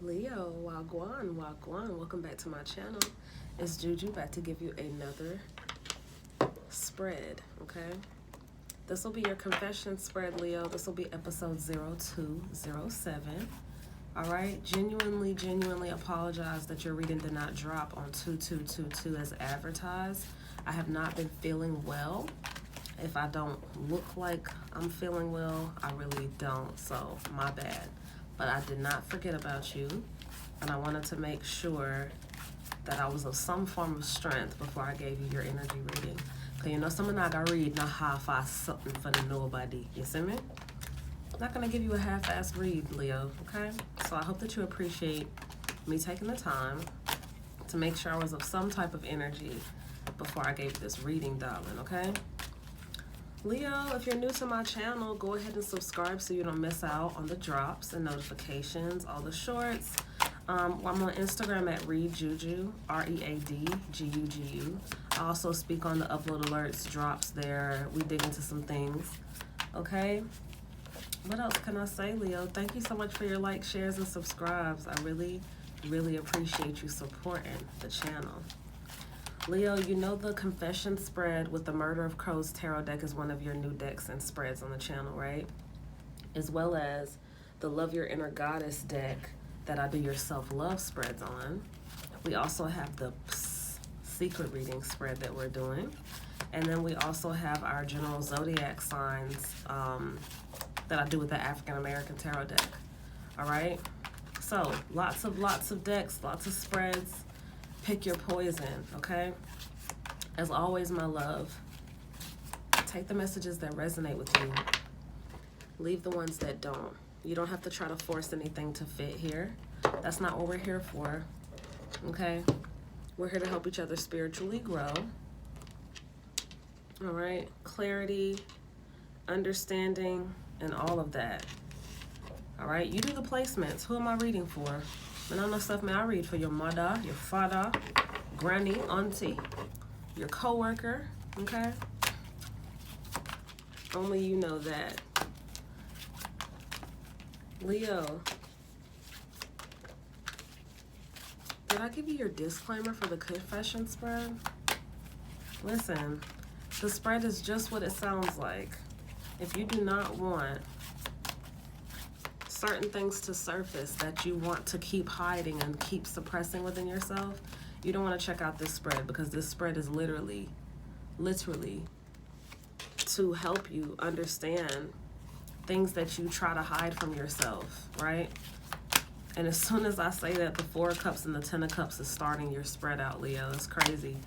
Leo, wagwan, wagwan. Welcome back to my channel. It's Juju back to give you another spread, okay? This will be your confession spread, Leo. This will be episode 0207. All right? Genuinely apologize that your reading did not drop on 2222 as advertised. I have not been feeling well. If I don't look like I'm feeling well, I really don't, so my bad. But I did not forget about you, and I wanted to make sure that I was of some form of strength before I gave you your energy reading. Because you know, some of I got read not half-ass something for the nobody. You see me? I'm not going to give you a half-ass read, Leo, okay? So I hope that you appreciate me taking the time to make sure I was of some type of energy before I gave this reading, darling, okay? Leo, if you're new to my channel, go ahead and subscribe so you don't miss out on the drops and notifications, all the shorts. I'm on Instagram at ReadJuju, ReadGugu. I also speak on the upload alerts, drops there. We dig into some things, okay? What else can I say, Leo? Thank you so much for your likes, shares, and subscribes. I really appreciate you supporting the channel. Leo, you know the confession spread with the Murder of Crows tarot deck is one of your new decks and spreads on the channel, right? As well as the Love Your Inner Goddess deck that I do your self-love spreads on. We also have the secret reading spread that we're doing. And then we also have our general zodiac signs that I do with the African American tarot deck. All right? So lots of decks, lots of spreads. Pick your poison, okay? As always, my love, take the messages that resonate with you. Leave the ones that don't. You don't have to try to force anything to fit here. That's not what we're here for, okay? We're here to help each other spiritually grow. All right? Clarity, understanding, and all of that. All right? You do the placements. Who am I reading for? And I know stuff, man, I read for your mother, your father, granny, auntie, your coworker, okay? Only you know that. Leo, did I give you your disclaimer for the confession spread? Listen, the spread is just what it sounds like. If you do not want certain things to surface that you want to keep hiding and keep suppressing within yourself, you don't want to check out this spread, because this spread is literally to help you understand things that you try to hide from yourself, right? And as soon as I say that, the 4 of Cups and the 10 of Cups is starting your spread out, Leo. It's crazy.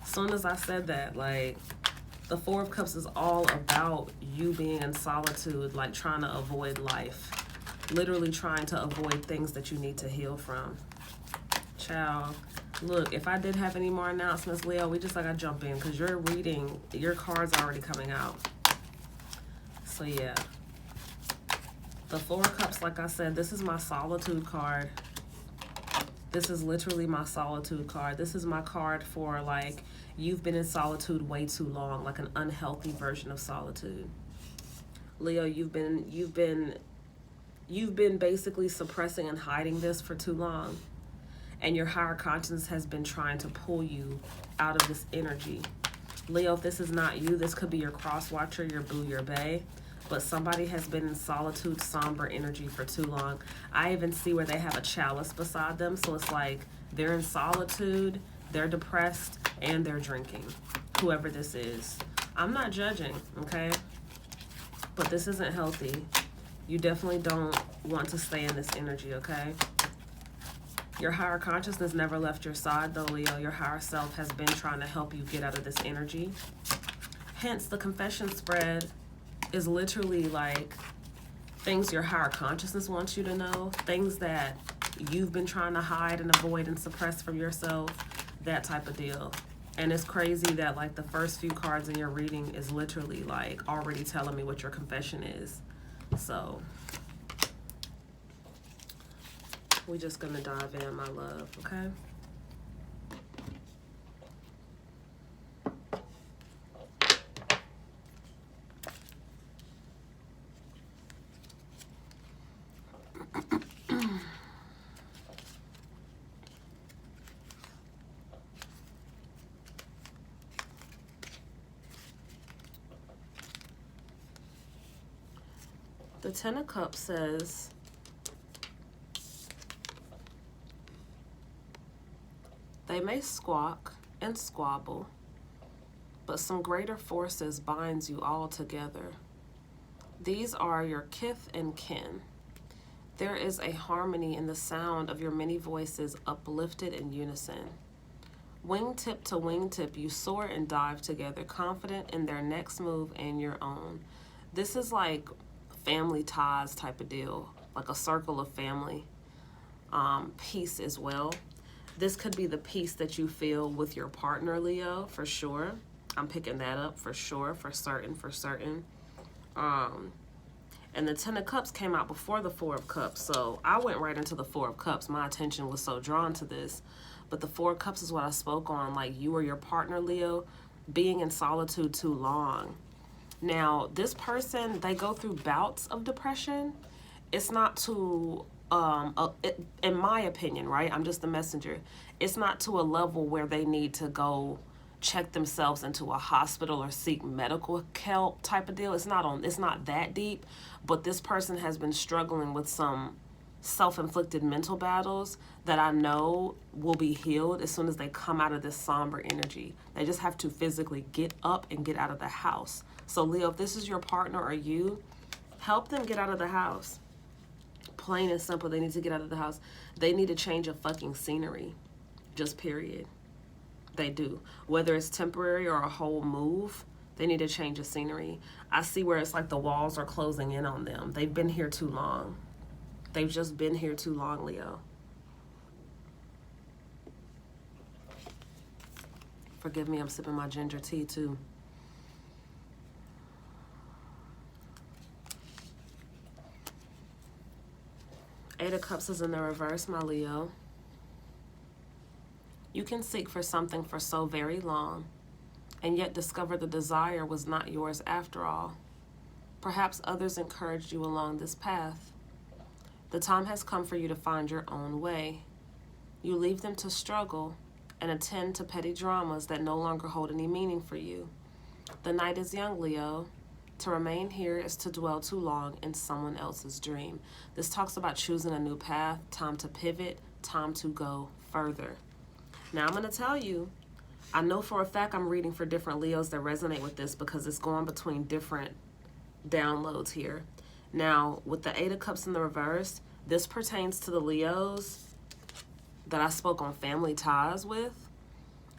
As soon as I said that, like, the 4 of Cups is all about you being in solitude, like trying to avoid life. Literally trying to avoid things that you need to heal from. Child, look, if I did have any more announcements, Leo, we just gotta jump in, because you're reading, your card's already coming out. So yeah. The 4 of Cups, like I said, this is my solitude card. This is literally my solitude card. This is my card for, like, you've been in solitude way too long, like an unhealthy version of solitude. Leo, you've been basically suppressing and hiding this for too long. And your higher conscience has been trying to pull you out of this energy. Leo, if this is not you, this could be your cross watcher, your boo, your bae. But somebody has been in solitude, somber energy for too long. I even see where they have a chalice beside them. So it's like they're in solitude, they're depressed, and they're drinking. Whoever this is. I'm not judging, okay? But this isn't healthy. You definitely don't want to stay in this energy, okay? Your higher consciousness never left your side, though, Leo. Your higher self has been trying to help you get out of this energy. Hence, the confession spread is literally like things your higher consciousness wants you to know, things that you've been trying to hide and avoid and suppress from yourself, that type of deal. And it's crazy that, like, the first few cards in your reading is literally, like, already telling me what your confession is. So we're just gonna dive in, my love, okay? The Ten of Cups says, they may squawk and squabble, but some greater forces binds you all together. These are your kith and kin. There is a harmony in the sound of your many voices uplifted in unison. Wingtip to wingtip, you soar and dive together, confident in their next move and your own. This is like family ties type of deal, like a circle of family. Peace as well. This could be the peace that you feel with your partner, Leo, for sure. I'm picking that up for sure, for certain. And the Ten of Cups came out before the Four of Cups, so I went right into the Four of Cups. My attention was so drawn to this. But the Four of Cups is what I spoke on, like you or your partner, Leo, being in solitude too long. Now, this person, they go through bouts of depression. It's not to, in my opinion, right? I'm just the messenger. It's not to a level where they need to go check themselves into a hospital or seek medical help type of deal. It's not that deep, but this person has been struggling with some self-inflicted mental battles that I know will be healed as soon as they come out of this somber energy. They just have to physically get up and get out of the house. So Leo, if this is your partner or you, help them get out of the house. Plain and simple, they need to get out of the house. They need a change of fucking scenery. Just period. They do. Whether it's temporary or a whole move, they need a change of scenery. I see where it's like the walls are closing in on them. They've been here too long. They've just been here too long, Leo. Forgive me, I'm sipping my ginger tea too. Eight of Cups is in the reverse, my Leo. You can seek for something for so very long, and yet discover the desire was not yours after all. Perhaps others encouraged you along this path. The time has come for you to find your own way. You leave them to struggle and attend to petty dramas that no longer hold any meaning for you. The night is young, Leo. To remain here is to dwell too long in someone else's dream. This talks about choosing a new path, time to pivot, time to go further. Now, I'm going to tell you, I know for a fact I'm reading for different Leos that resonate with this because it's going between different downloads here. Now, with the Eight of Cups in the reverse, this pertains to the Leos that I spoke on family ties with.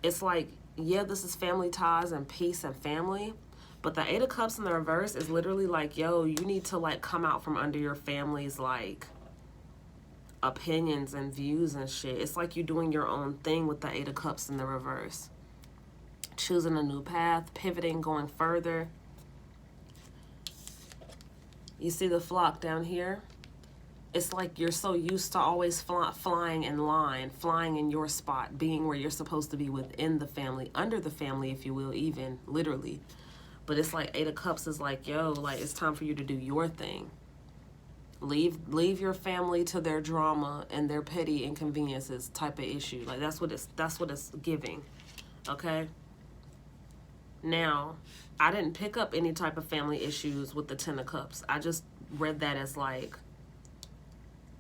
It's like, yeah, this is family ties and peace and family, but the Eight of Cups in the reverse is literally like, yo, you need to like come out from under your family's like opinions and views and shit. It's like you're doing your own thing with the Eight of Cups in the reverse. Choosing a new path, pivoting, going further. You see the flock down here? It's like you're so used to always flying in line, flying in your spot, being where you're supposed to be within the family, under the family, if you will, even literally. But it's like Eight of Cups is like, yo, like it's time for you to do your thing. Leave your family to their drama and their petty inconveniences type of issue. Like that's what it's giving. Okay? Now, I didn't pick up any type of family issues with the Ten of Cups. I just read that as like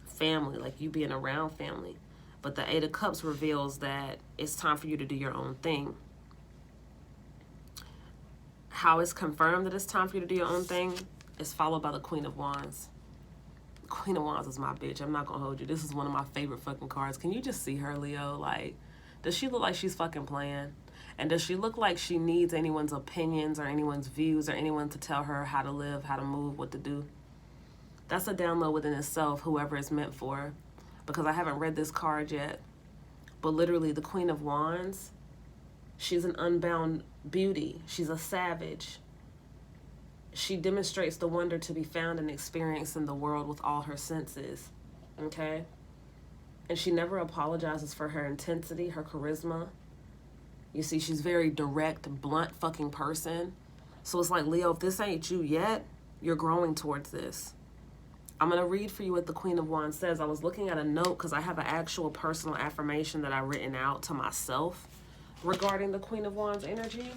family, like you being around family. But the Eight of Cups reveals that it's time for you to do your own thing. How it's confirmed that it's time for you to do your own thing is followed by the Queen of Wands. Queen of Wands is my bitch. I'm not gonna hold you. This is one of my favorite fucking cards. Can you just see her, Leo? Like, does she look like she's fucking playing? And does she look like she needs anyone's opinions or anyone's views or anyone to tell her how to live, how to move, what to do? That's a download within itself, whoever it's meant for. Because I haven't read this card yet. But literally, the Queen of Wands, she's an unbound beauty. She's a savage. She demonstrates the wonder to be found and experienced in the world with all her senses. Okay? And she never apologizes for her intensity, her charisma. You see, she's very direct, blunt fucking person. So it's like, Leo, if this ain't you yet, you're growing towards this. I'm going to read for you what the Queen of Wands says. I was looking at a note because I have an actual personal affirmation that I've written out to myself regarding the Queen of Wands energy.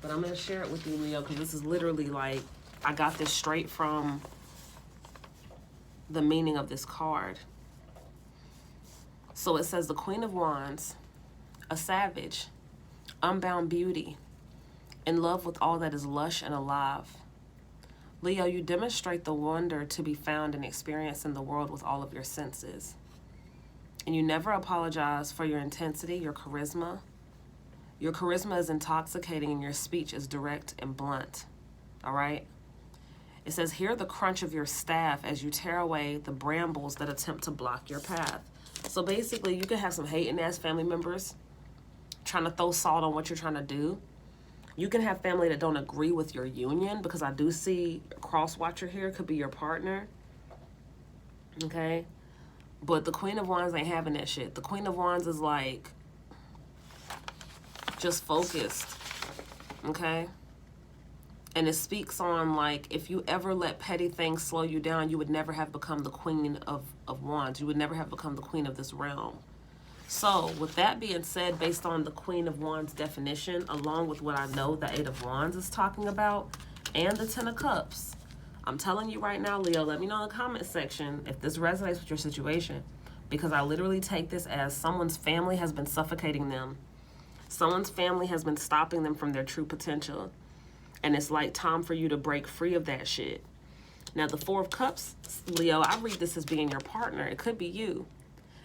But I'm going to share it with you, Leo, because this is literally like I got this straight from the meaning of this card. So it says the Queen of Wands, a savage, unbound beauty, in love with all that is lush and alive. Leo, you demonstrate the wonder to be found and experienced in the world with all of your senses. And you never apologize for your intensity, your charisma. Your charisma is intoxicating and your speech is direct and blunt. All right? It says, hear the crunch of your staff as you tear away the brambles that attempt to block your path. So basically, you can have some hating-ass family members trying to throw salt on what you're trying to do. You can have family that don't agree with your union, because I do see a cross-watcher here. Could be your partner. Okay? But the Queen of Wands ain't having that shit. The Queen of Wands is like, just focused. Okay? And it speaks on, like, if you ever let petty things slow you down, you would never have become the Queen of Wands. You would never have become the Queen of this realm. So, with that being said, based on the Queen of Wands definition, along with what I know the Eight of Wands is talking about, and the Ten of Cups, I'm telling you right now, Leo, let me know in the comment section if this resonates with your situation. Because I literally take this as someone's family has been suffocating them. Someone's family has been stopping them from their true potential. And it's like time for you to break free of that shit. Now, the Four of Cups, Leo, I read this as being your partner. It could be you.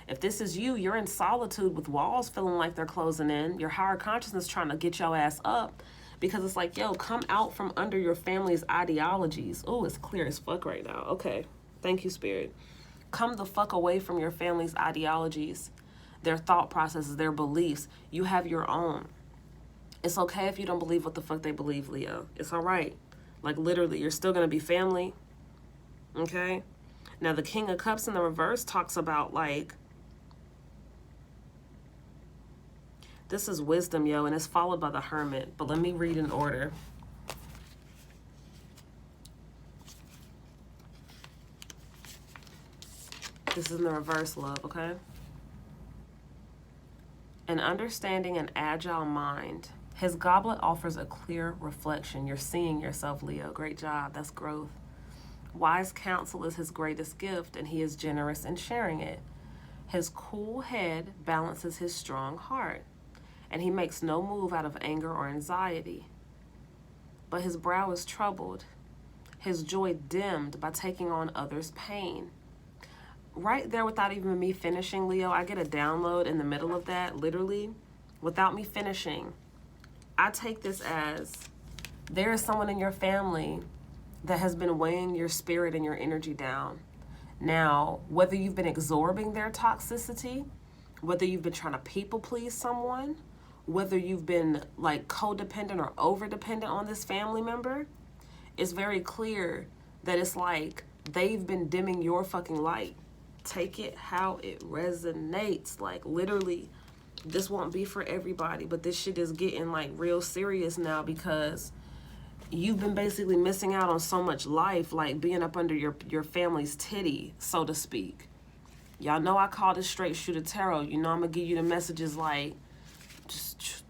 If this is you, you're in solitude with walls feeling like they're closing in. Your higher consciousness trying to get your ass up. Because it's like, yo, come out from under your family's ideologies. Oh, it's clear as fuck right now. Okay. Thank you, Spirit. Come the fuck away from your family's ideologies, their thought processes, their beliefs. You have your own. It's okay if you don't believe what the fuck they believe, Leo. It's all right. Like, literally, you're still going to be family. Okay? Now, the King of Cups in the reverse talks about, like, this is wisdom, yo, and it's followed by the Hermit. But let me read in order. This is in the reverse, love, okay? An understanding and agile mind. His goblet offers a clear reflection. You're seeing yourself, Leo. Great job. That's growth. Wise counsel is his greatest gift, and he is generous in sharing it. His cool head balances his strong heart, and he makes no move out of anger or anxiety. But his brow is troubled, his joy dimmed by taking on others' pain. Right there, without even me finishing, Leo, I get a download in the middle of that, literally, without me finishing. I take this as there is someone in your family that has been weighing your spirit and your energy down. Now, whether you've been absorbing their toxicity, whether you've been trying to people please someone, whether you've been like codependent or over dependent on this family member, it's very clear that it's like they've been dimming your fucking light. Take it how it resonates. Like, literally, this won't be for everybody, but this shit is getting like real serious now, because you've been basically missing out on so much life, like being up under your family's titty, so to speak. Y'all know I call this straight shooter tarot. You know I'm gonna give you the messages like, just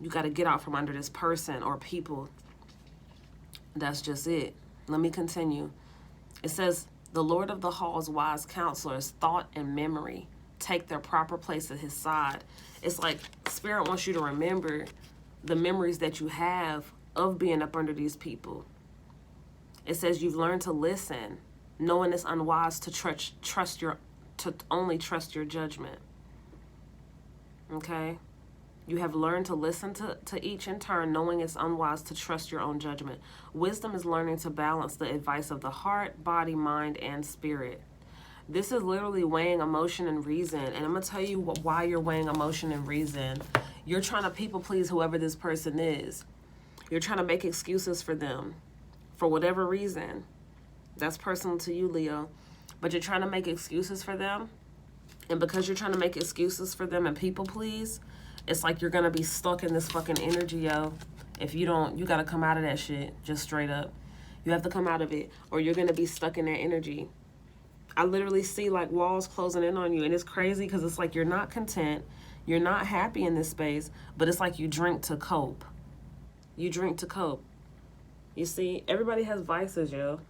you got to get out from under this person or people. That's just it. Let me continue. It says, the Lord of the Hall's wise counselors, thought and memory, take their proper place at his side. It's like Spirit wants you to remember the memories that you have of being up under these people. It says you've learned to listen, knowing it's unwise to only trust your judgment. Okay? You have learned to listen to each in turn, knowing it's unwise to trust your own judgment. Wisdom is learning to balance the advice of the heart, body, mind, and spirit. This is literally weighing emotion and reason. And I'm going to tell you why you're weighing emotion and reason. You're trying to people please whoever this person is. You're trying to make excuses for them for whatever reason. That's personal to you, Leo. But you're trying to make excuses for them. And because you're trying to make excuses for them and people please, it's like you're going to be stuck in this fucking energy, yo. If you don't, you got to come out of that shit. Just straight up. You have to come out of it, or you're going to be stuck in that energy. I literally see like walls closing in on you, and it's crazy because it's like you're not content. You're not happy in this space, but it's like you drink to cope. You drink to cope. You see, everybody has vices, yo.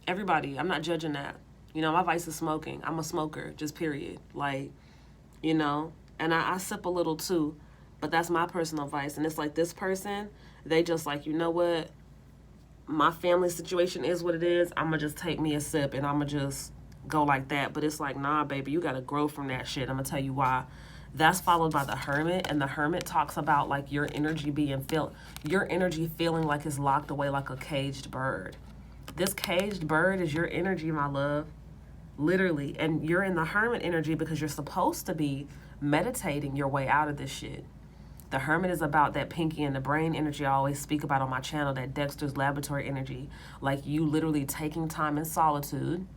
Everybody. I'm not judging that. You know, my vice is smoking. I'm a smoker, just period. Like, you know, and I sip a little too, but that's my personal vice. And it's like this person, they just like, you know what? My family situation is what it is. I'm going to just take me a sip and I'm going to just go like that. But it's like, nah, baby, you got to grow from that shit. I'm going to tell you why. That's followed by the Hermit, and the Hermit talks about like your energy feeling like it's locked away like a caged bird. This caged bird is your energy, my love, literally, and you're in the Hermit energy because you're supposed to be meditating your way out of this shit. The Hermit is about that pinky and the brain energy I always speak about on my channel, that Dexter's laboratory energy, like you literally taking time in solitude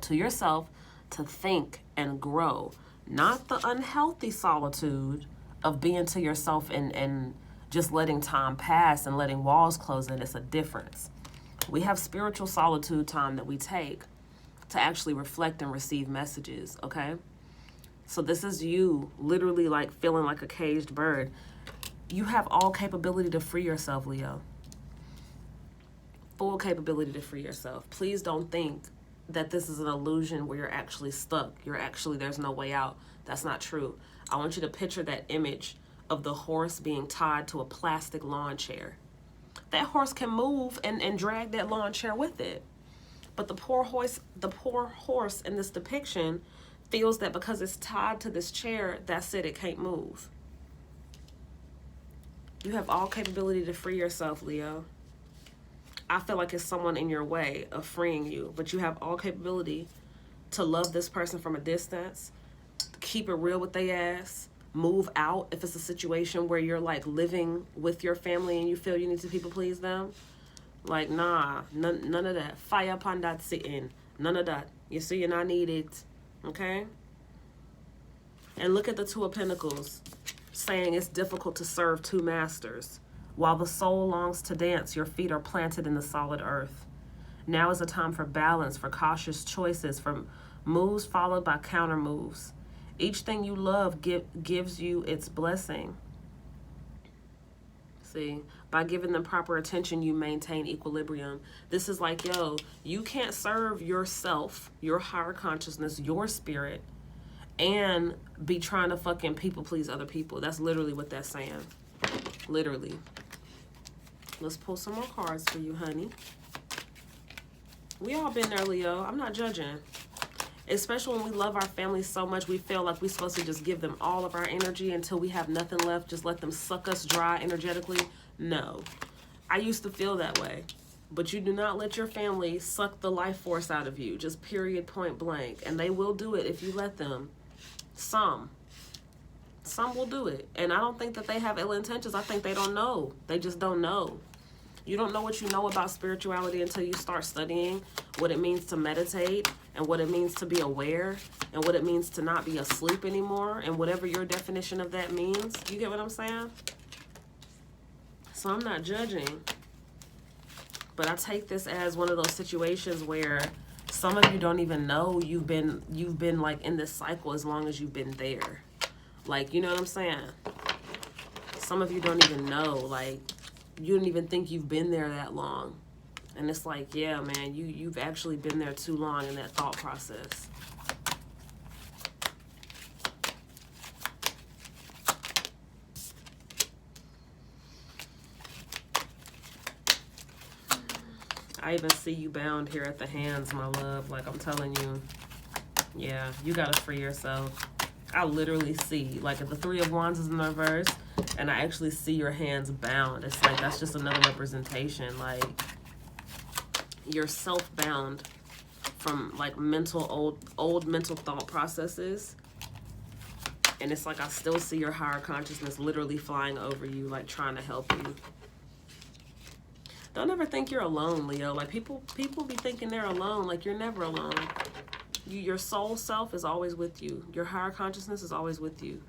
to yourself to think and grow. Not the unhealthy solitude of being to yourself and just letting time pass and letting walls close in. It's a difference. We have spiritual solitude time that we take to actually reflect and receive messages, okay? So this is you literally like feeling like a caged bird. You have all capability to free yourself, Leo. Full capability to free yourself. Please don't think that this is an illusion where you're actually stuck. There's no way out. That's not true. I want you to picture that image of the horse being tied to a plastic lawn chair. That horse can move and drag that lawn chair with it. But the poor horse in this depiction feels that because it's tied to this chair, that's it can't move. You have all capability to free yourself, Leo. I feel like it's someone in your way of freeing you, but you have all capability to love this person from a distance, keep it real with they ass, move out if it's a situation where you're like living with your family and you feel you need to people please them. Like, nah, none of that. Fire upon that sitting. None of that. You see, you're not needed. Okay? And look at the Two of Pentacles, saying it's difficult to serve two masters. While the soul longs to dance, your feet are planted in the solid earth. Now is a time for balance, for cautious choices, for moves followed by counter moves. Each thing you love gives you its blessing. See, by giving them proper attention, you maintain equilibrium. This is like, yo, you can't serve yourself, your higher consciousness, your spirit, and be trying to fucking people please other people. That's literally what that's saying. Literally. Let's pull some more cards for you, honey. We all been there, Leo. I'm not judging. Especially when we love our family so much, we feel like we're supposed to just give them all of our energy until we have nothing left. Just let them suck us dry energetically. No. I used to feel that way. But you do not let your family suck the life force out of you. Just period, point blank. And they will do it if you let them. Some will do it. And I don't think that they have ill intentions. I think they don't know. They just don't know. You don't know what you know about spirituality until you start studying what it means to meditate and what it means to be aware and what it means to not be asleep anymore and whatever your definition of that means. You get what I'm saying? So I'm not judging. But I take this as one of those situations where some of you don't even know you've been like in this cycle as long as you've been there. Like, you know what I'm saying? Some of you don't even know, like, you don't even think you've been there that long. And it's like, yeah, man, you've actually been there too long in that thought process. I even see you bound here at the hands, my love. Like, I'm telling you, yeah, you gotta free yourself. I literally see, like, if the Three of Wands is in the reverse, and I actually see your hands bound. It's like, that's just another representation. Like, you're self-bound from, like, old mental thought processes. And it's like, I still see your higher consciousness literally flying over you, like, trying to help you. Don't ever think you're alone, Leo. Like, people be thinking they're alone. Like, you're never alone. Your soul self is always with you. Your higher consciousness is always with you.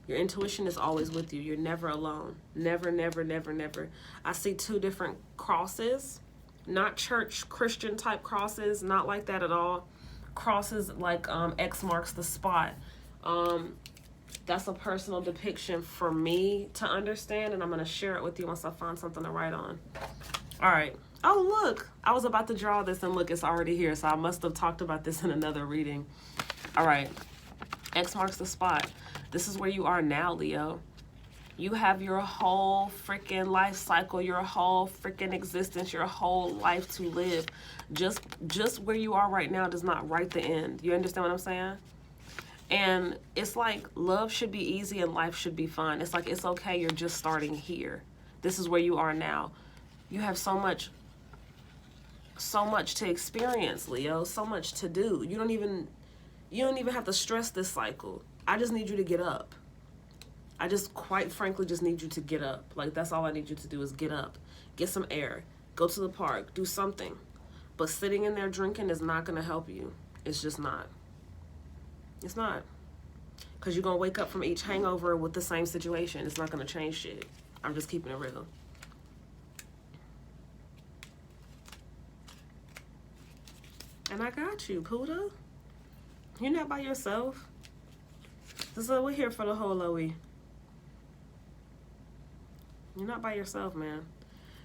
Your intuition is always with you. You're never alone. Never, never, never, never. I see two different crosses. Not church Christian type crosses. Not like that at all. Crosses like X marks the spot. That's a personal depiction for me to understand. And I'm going to share it with you once I find something to write on. All right. Oh, look. I was about to draw this and look, it's already here. So I must have talked about this in another reading. All right. X marks the spot. This is where you are now, Leo. You have your whole freaking life cycle, your whole freaking existence, your whole life to live. Just where you are right now does not write the end. You understand what I'm saying? And it's like love should be easy and life should be fun. It's like it's okay, you're just starting here. This is where you are now. You have so much to experience, Leo, so much to do. You don't even have to stress this cycle. I just need you to get up. I just, quite frankly, just need you to get up. Like, that's all I need you to do is get up. Get some air. Go to the park. Do something. But sitting in there drinking is not going to help you. It's just not. It's not. Because you're going to wake up from each hangover with the same situation. It's not going to change shit. I'm just keeping it real. And I got you, Puda. You're not by yourself. So we're here for the whole Loey. You're not by yourself, man.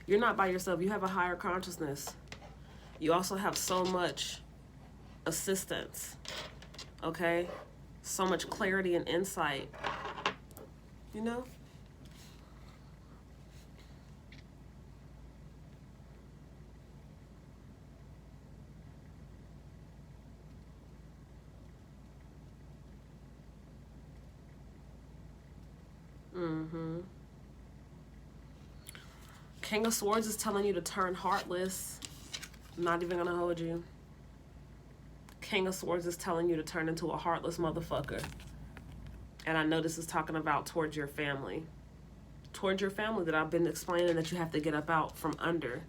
You're not by yourself. You have a higher consciousness. You also have so much assistance, okay? So much clarity and insight, you know? Mm-hmm. King of Swords is telling you to turn heartless. I'm not even gonna hold you. King of Swords is telling you to turn into a heartless motherfucker. And I know this is talking about towards your family. Towards your family that I've been explaining that you have to get up out from under.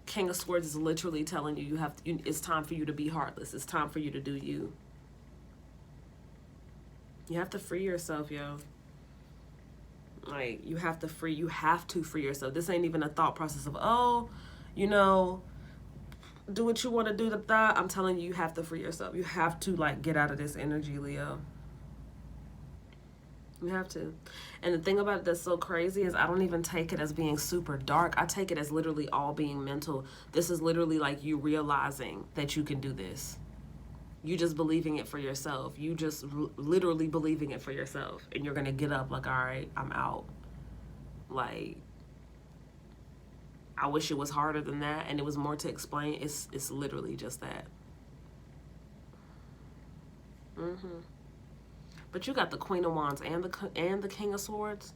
King of Swords is literally telling you it's time for you to be heartless. It's time for you to do you. You have to free yourself, yo. Like, you have to free yourself. This ain't even a thought process of, oh, you know, do what you want to do. I'm telling you, you have to free yourself. You have to, like, get out of this energy, Leo. You have to. And the thing about it that's so crazy is I don't even take it as being super dark. I take it as literally all being mental. This is literally like you realizing that you can do this. You just believing it for yourself. You just literally believing it for yourself. And you're going to get up like, all right, I'm out. Like, I wish it was harder than that and it was more to explain. It's literally just that. Mm-hmm. But you got the Queen of Wands and the King of Swords.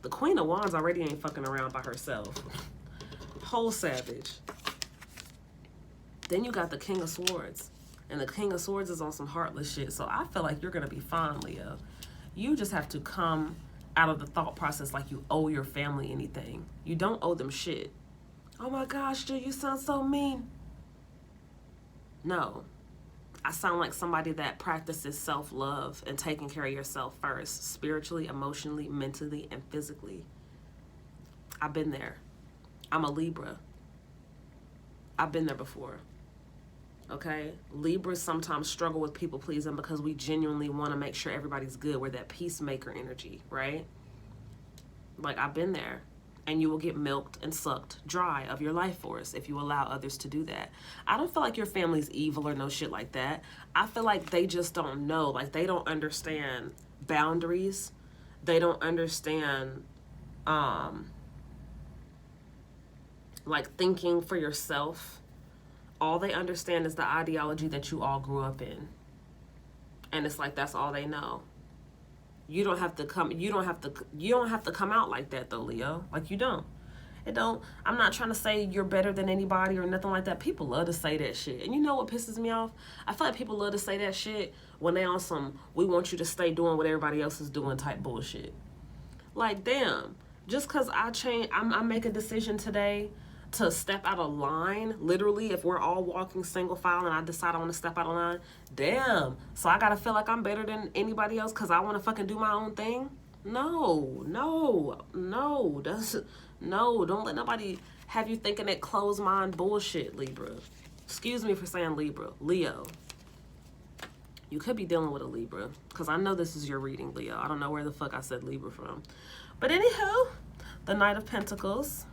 The Queen of Wands already ain't fucking around by herself. Whole savage. Then you got the King of Swords. And the King of Swords is on some heartless shit. So I feel like you're going to be fine, Leo. You just have to come out of the thought process like you owe your family anything. You don't owe them shit. Oh my gosh, Jill, you sound so mean. No. I sound like somebody that practices self-love and taking care of yourself first. Spiritually, emotionally, mentally, and physically. I've been there. I'm a Libra. I've been there before. Okay, Libras sometimes struggle with people pleasing because we genuinely want to make sure everybody's good. We're that peacemaker energy, right? Like, I've been there. And you will get milked and sucked dry of your life force if you allow others to do that. I don't feel like your family's evil or no shit like that. I feel like they just don't know. Like, they don't understand boundaries. They don't understand, like, thinking for yourself. All they understand is the ideology that you all grew up in. And it's like, that's all they know. You don't have to come out like that though, Leo. Like, you don't. I'm not trying to say you're better than anybody or nothing like that. People love to say that shit. And you know what pisses me off? I feel like people love to say that shit when they on some, we want you to stay doing what everybody else is doing type bullshit. Like, damn. Just because I make a decision today to step out of line, literally, if we're all walking single file and I decide I want to step out of line, damn. So I got to feel like I'm better than anybody else because I want to fucking do my own thing? No. Don't let nobody have you thinking that closed mind bullshit, Libra. Excuse me for saying Libra. Leo. You could be dealing with a Libra because I know this is your reading, Leo. I don't know where the fuck I said Libra from. But anywho, the Knight of Pentacles.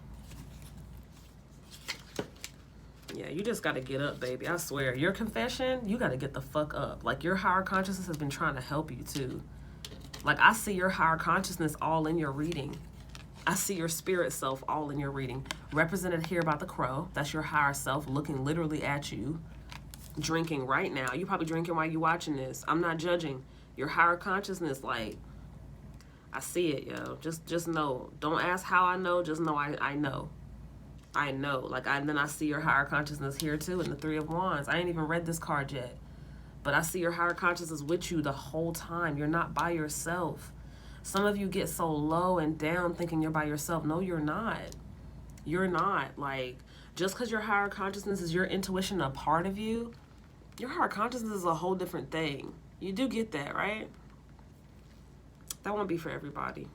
Yeah, you just got to get up, baby. I swear. Your confession, you got to get the fuck up. Like, your higher consciousness has been trying to help you, too. Like, I see your higher consciousness all in your reading. I see your spirit self all in your reading. Represented here by the crow. That's your higher self looking literally at you. Drinking right now. You're probably drinking while you're watching this. I'm not judging. Your higher consciousness, like, I see it, yo. Just know. Don't ask how I know. Just know I know. I know. Like, then I see your higher consciousness here, too, in the Three of Wands. I ain't even read this card yet. But I see your higher consciousness with you the whole time. You're not by yourself. Some of you get so low and down thinking you're by yourself. No, you're not. You're not. Like, just because your higher consciousness is your intuition, a part of you, your higher consciousness is a whole different thing. You do get that, right? That won't be for everybody.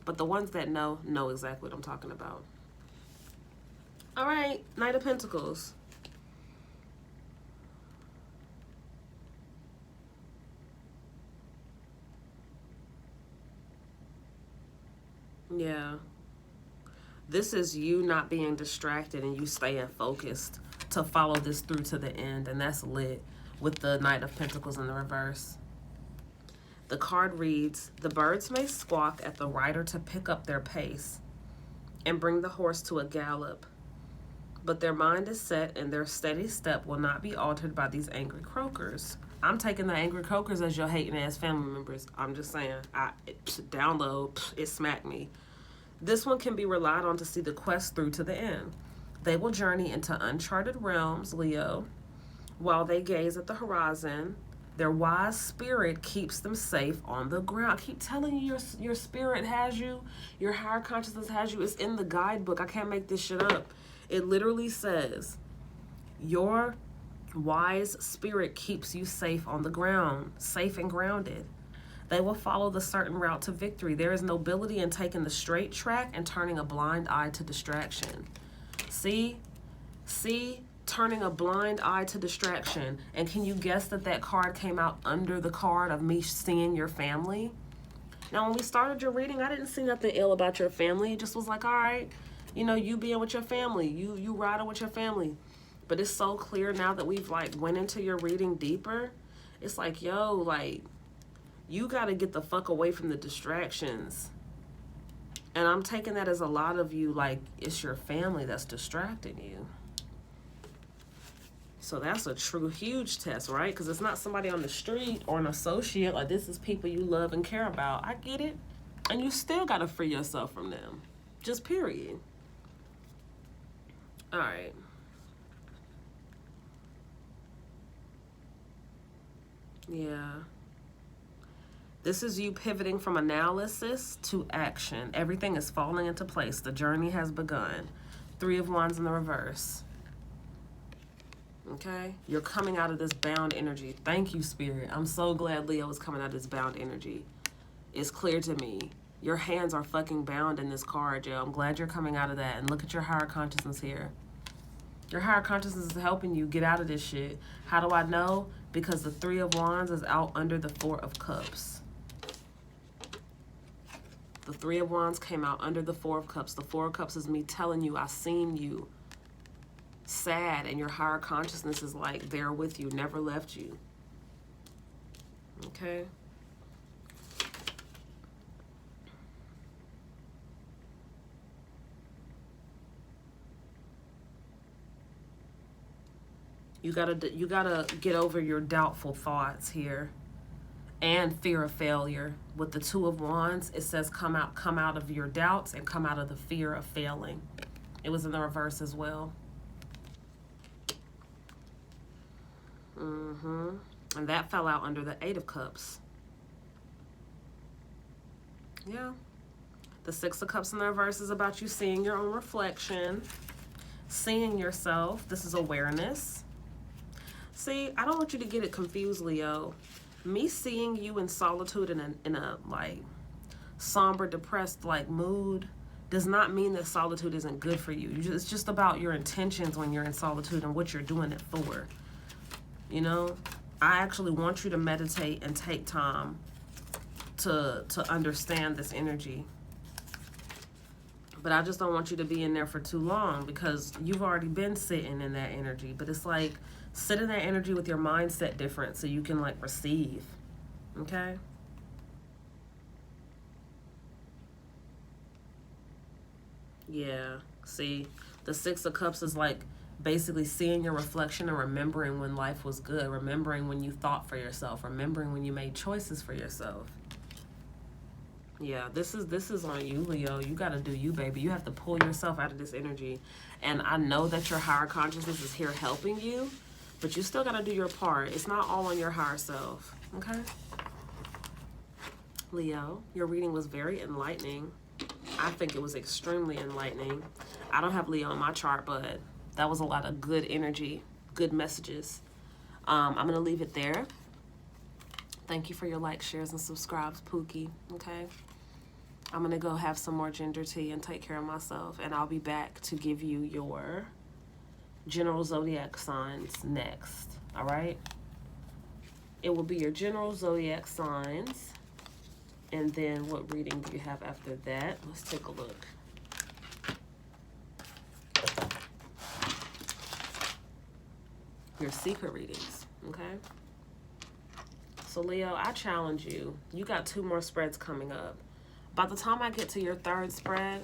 But the ones that know exactly what I'm talking about. All right, Knight of Pentacles. Yeah. This is you not being distracted and you staying focused to follow this through to the end. And that's lit with the Knight of Pentacles in the reverse. The card reads, the birds may squawk at the rider to pick up their pace and bring the horse to a gallop. But their mind is set and their steady step will not be altered by these angry croakers. I'm taking the angry croakers as your hating ass family members. I'm just saying, download, it smacked me. This one can be relied on to see the quest through to the end. They will journey into uncharted realms, Leo, while they gaze at the horizon. Their wise spirit keeps them safe on the ground. I keep telling you, your spirit has you. Your higher consciousness has you. It's in the guidebook. I can't make this shit up. It literally says, your wise spirit keeps you safe on the ground, safe and grounded. They will follow the certain route to victory. There is nobility in taking the straight track and turning a blind eye to distraction. See, turning a blind eye to distraction. And can you guess that card came out under the card of me seeing your family? Now, when we started your reading, I didn't see nothing ill about your family. It just was like, all right, you know, you being with your family, you riding with your family. But it's so clear now that we've like went into your reading deeper. It's like, yo, like, you got to get the fuck away from the distractions. And I'm taking that as a lot of you, like, it's your family that's distracting you. So that's a true huge test, right? Because it's not somebody on the street or an associate. Like, this is people you love and care about. I get it. And you still got to free yourself from them. Just period. All right. Yeah. This is you pivoting from analysis to action. Everything is falling into place. The journey has begun. Three of Wands in the reverse. Okay? You're coming out of this bound energy. Thank you, Spirit. I'm so glad Leo is coming out of this bound energy. It's clear to me. Your hands are fucking bound in this card, yo. I'm glad you're coming out of that. And look at your higher consciousness here. Your higher consciousness is helping you get out of this shit. How do I know? Because the Three of Wands is out under the Four of Cups. The Three of Wands came out under the Four of Cups. The Four of Cups is me telling you I seen you sad, and your higher consciousness is like there with you, never left you. Okay? You gotta get over your doubtful thoughts here and fear of failure. With the Two of Wands, it says come out of your doubts and come out of the fear of failing. It was in the reverse as well. And that fell out under the Eight of Cups. Yeah. The Six of Cups in the reverse is about you seeing your own reflection, seeing yourself. This is awareness. See, I don't want you to get it confused, Leo. Me seeing you in solitude in a like somber, depressed like mood does not mean that solitude isn't good for you. It's just about your intentions when you're in solitude and what you're doing it for. You know, I actually want you to meditate and take time to understand this energy. But I just don't want you to be in there for too long because you've already been sitting in that energy. But it's like, sit in that energy with your mindset different so you can like receive. Okay? Yeah. See, the Six of Cups is like basically seeing your reflection and remembering when life was good, remembering when you thought for yourself, remembering when you made choices for yourself. Yeah, this is on you, Leo. You got to do you, baby. You have to pull yourself out of this energy. And I know that your higher consciousness is here helping you, but you still got to do your part. It's not all on your higher self, okay? Leo, your reading was very enlightening. I think it was extremely enlightening. I don't have Leo on my chart, but that was a lot of good energy, good messages. I'm going to leave it there. Thank you for your likes, shares, and subscribes, Pookie, okay? I'm going to go have some more ginger tea and take care of myself, and I'll be back to give you your general zodiac signs next, all right? It will be your general zodiac signs, and then what reading do you have after that? Let's take a look. Your secret readings, okay? So Leo, I challenge you. You got 2 more spreads coming up. By the time I get to your 3rd spread,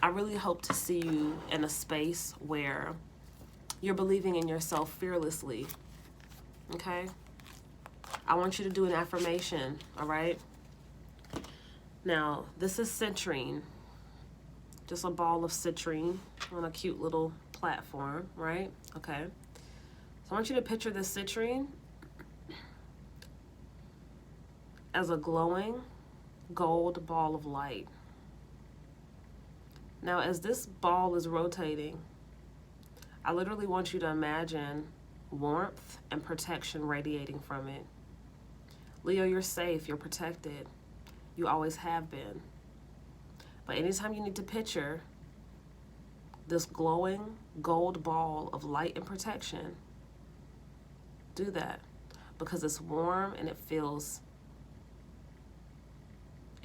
I really hope to see you in a space where you're believing in yourself fearlessly, okay? I want you to do an affirmation, all right? Now, this is citrine, just a ball of citrine on a cute little platform, right? Okay. So I want you to picture this citrine as a glowing gold ball of light. Now, as this ball is rotating, I literally want you to imagine warmth and protection radiating from it. Leo, you're safe, you're protected. You always have been. But anytime you need to picture this glowing gold ball of light and protection, do that, because it's warm and it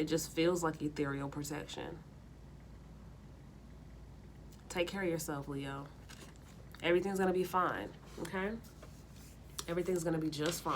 just feels like ethereal protection. Take care of yourself, Leo. Everything's gonna be fine, okay? Everything's gonna be just fine.